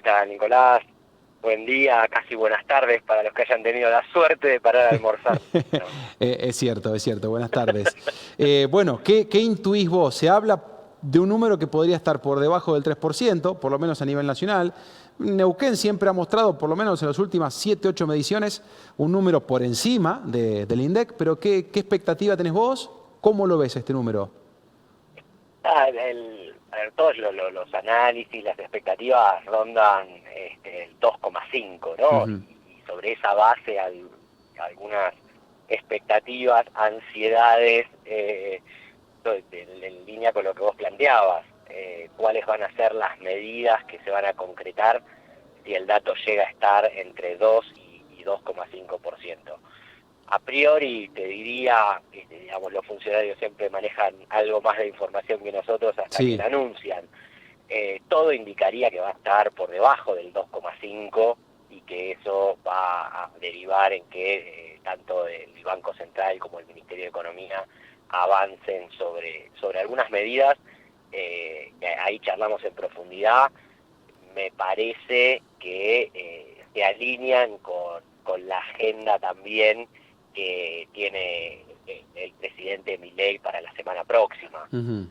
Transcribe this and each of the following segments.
tal, Nicolás? Buen día, casi buenas tardes para los que hayan tenido la suerte de parar a almorzar. ¿No? Es cierto. Buenas tardes. Bueno, ¿qué intuís vos? Se habla de un número que podría estar por debajo del 3%, por lo menos a nivel nacional. Neuquén siempre ha mostrado, por lo menos en las últimas 7, 8 mediciones, un número por encima del INDEC, pero ¿qué expectativa tenés vos? ¿Cómo lo ves este número? A ver, todos los análisis, las expectativas rondan el 2,5, ¿no? Ujú. Y sobre esa base hay algunas expectativas, ansiedades, en línea con lo que vos planteabas. ¿Cuáles van a ser las medidas que se van a concretar si el dato llega a estar entre 2 y 2,5%? A priori te diría, digamos, los funcionarios siempre manejan algo más de información que nosotros hasta que Sí. la anuncian. Todo indicaría que va a estar por debajo del 2,5 y que eso va a derivar en que tanto el Banco Central como el Ministerio de Economía avancen sobre algunas medidas. Ahí charlamos en profundidad. Me parece que se alinean con la agenda también que tiene el presidente Milei para la semana próxima. Ujú.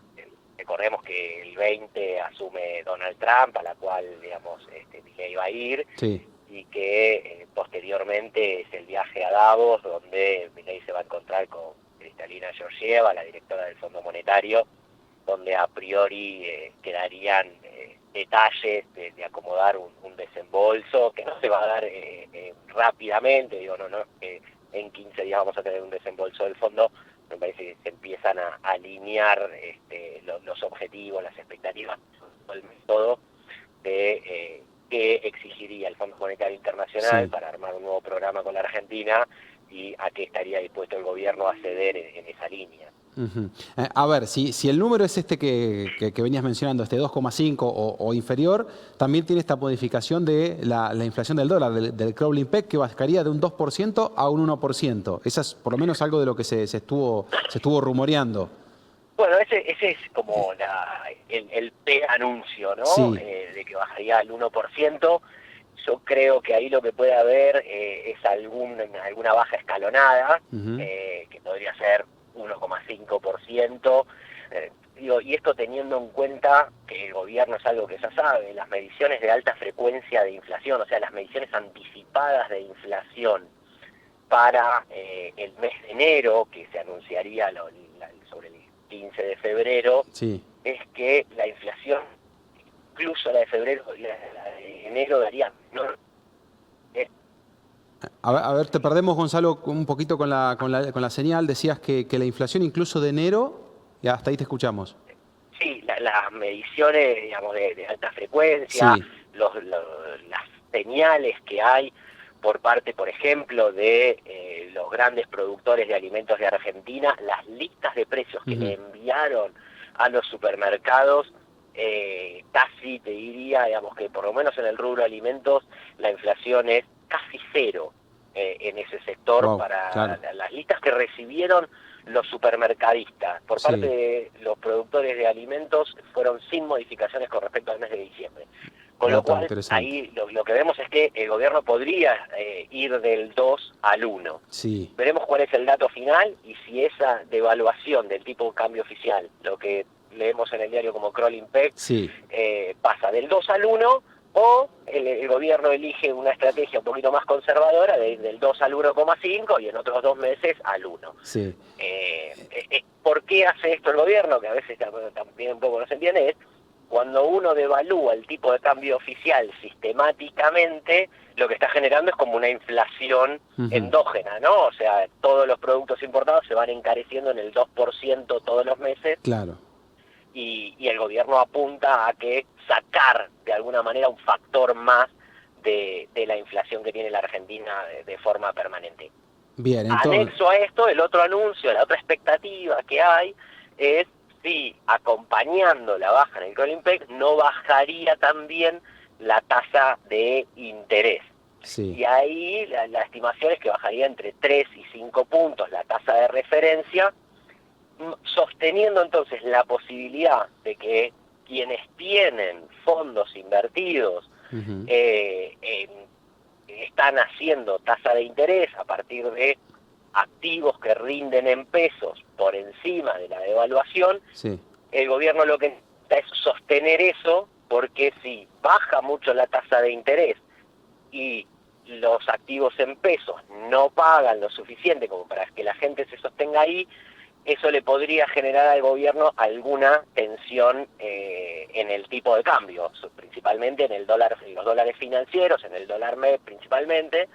Recordemos que el 20 asume Donald Trump, a la cual, digamos, Milei va a ir, Sí. y que posteriormente es el viaje a Davos, donde Milei se va a encontrar con Kristalina Georgieva, la directora del Fondo Monetario, donde a priori quedarían detalles de acomodar un desembolso, que no se va a dar rápidamente, digo, no en 15 días vamos a tener un desembolso del fondo. Me parece que se empiezan a alinear los objetivos, las expectativas, el método de qué exigiría el Fondo Monetario Internacional Sí. para armar un nuevo programa con la Argentina y a qué estaría dispuesto el gobierno a ceder en esa línea. Ujú. A ver, si el número es este que venías mencionando, este 2,5 o inferior, también tiene esta modificación de la inflación del dólar, del crawling peg, que bajaría de un 2% a un 1%. Esa es por lo menos algo de lo que se estuvo rumoreando. Bueno, ese es como el pre-anuncio, ¿no? Sí. De que bajaría al 1%. Yo creo que ahí lo que puede haber es alguna baja escalonada, Ujú. que podría ser 1,5%. Y esto teniendo en cuenta que el gobierno es algo que ya sabe, las mediciones de alta frecuencia de inflación, o sea, las mediciones anticipadas de inflación para el mes de enero, que se anunciaría sobre el 15 de febrero, Sí. es que la inflación, incluso la de febrero, la de enero daría menor. A ver, te perdemos, Gonzalo, un poquito con la señal. Decías que la inflación incluso de enero, y hasta ahí te escuchamos. Sí, las mediciones, digamos, de alta frecuencia, Sí. las señales que hay por parte, por ejemplo, de los grandes productores de alimentos de Argentina, las listas de precios que le Ujú. enviaron a los supermercados, casi te diría, digamos, que por lo menos en el rubro alimentos la inflación es casi cero en ese sector Wow, para claro. las listas que recibieron los supermercadistas. Por parte Sí. de los productores de alimentos fueron sin modificaciones con respecto al mes de diciembre. Con lo Dato cual, interesante. ahí lo que vemos es que el gobierno podría ir del 2 al 1. Sí. Veremos cuál es el dato final y si esa devaluación del tipo de cambio oficial, lo que leemos en el diario como crawling peg, Sí. pasa del 2 al 1, o el gobierno elige una estrategia un poquito más conservadora de ir del 2 al 1,5 y en otros 2 meses al 1. Sí. ¿Por qué hace esto el gobierno? Que a veces también un poco no se entiende, es cuando uno devalúa el tipo de cambio oficial sistemáticamente, lo que está generando es como una inflación Ujú. endógena, ¿no? O sea, todos los productos importados se van encareciendo en el 2% todos los meses Claro. y el gobierno apunta a que sacar de alguna manera un factor más de la inflación que tiene la Argentina de forma permanente. Bien, entonces. Anexo a esto, el otro anuncio, la otra expectativa que hay es si acompañando la baja en el crawling peg no bajaría también la tasa de interés. Sí. Y ahí la estimación es que bajaría entre 3 y 5 puntos la tasa de referencia, sosteniendo entonces la posibilidad de que quienes tienen fondos invertidos Ujú. Están haciendo tasa de interés a partir de activos que rinden en pesos por encima de la devaluación. Sí. El gobierno lo que necesita es sostener eso, porque si baja mucho la tasa de interés y los activos en pesos no pagan lo suficiente como para que la gente se sostenga ahí, eso le podría generar al gobierno alguna tensión en el tipo de cambio, principalmente en el dólar, en los dólares financieros, en el dólar MEP principalmente.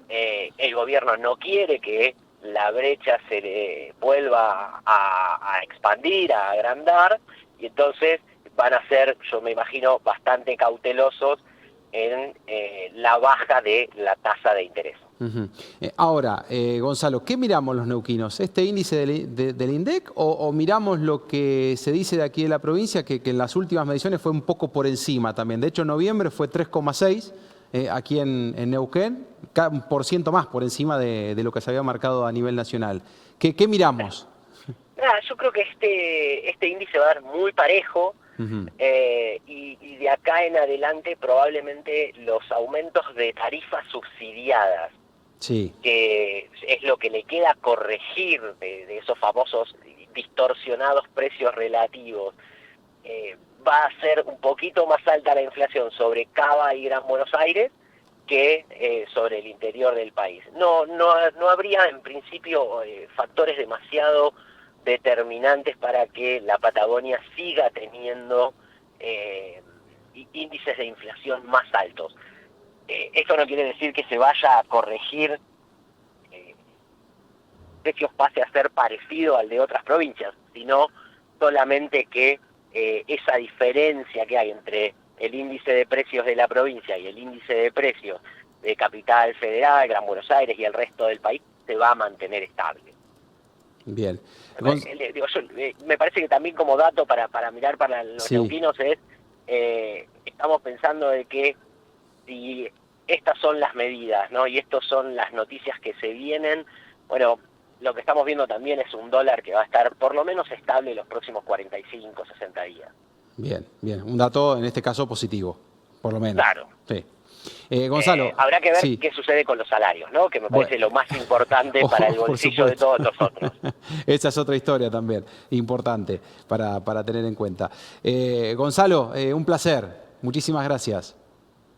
El gobierno no quiere que la brecha se vuelva a expandir, a agrandar, y entonces van a ser, yo me imagino, bastante cautelosos en la baja de la tasa de interés. Ujú. Ahora, Gonzalo, ¿qué miramos los neuquinos? ¿Este índice del INDEC o miramos lo que se dice de aquí de la provincia, que en las últimas mediciones fue un poco por encima también? De hecho, en noviembre fue 3,6 aquí en Neuquén, un por ciento más por encima de lo que se había marcado a nivel nacional. ¿Qué miramos? Yo creo que este índice va a dar muy parejo. Ujú. Y de acá en adelante probablemente los aumentos de tarifas subsidiadas, Sí. que es lo que le queda corregir de esos famosos distorsionados precios relativos, va a ser un poquito más alta la inflación sobre Cava y Gran Buenos Aires que sobre el interior del país. No habría en principio factores demasiado determinantes para que la Patagonia siga teniendo índices de inflación más altos. Esto no quiere decir que se vaya a corregir, precios pase a ser parecido al de otras provincias, sino solamente que esa diferencia que hay entre el índice de precios de la provincia y el índice de precios de Capital Federal, Gran Buenos Aires y el resto del país se va a mantener estable. Bien. Me parece que también como dato para mirar para los Sí. neuquinos es, estamos pensando de que si estas son las medidas, ¿no? Y estas son las noticias que se vienen, bueno, lo que estamos viendo también es un dólar que va a estar por lo menos estable los próximos 45, 60 días. Bien, bien. Un dato en este caso positivo, por lo menos. Claro. Sí. Gonzalo. Habrá que ver Sí. qué sucede con los salarios, ¿no? Que me parece lo más importante para el Por bolsillo de supuesto. todos nosotros. Esa es otra historia también, importante para tener en cuenta. Gonzalo, un placer. Muchísimas gracias.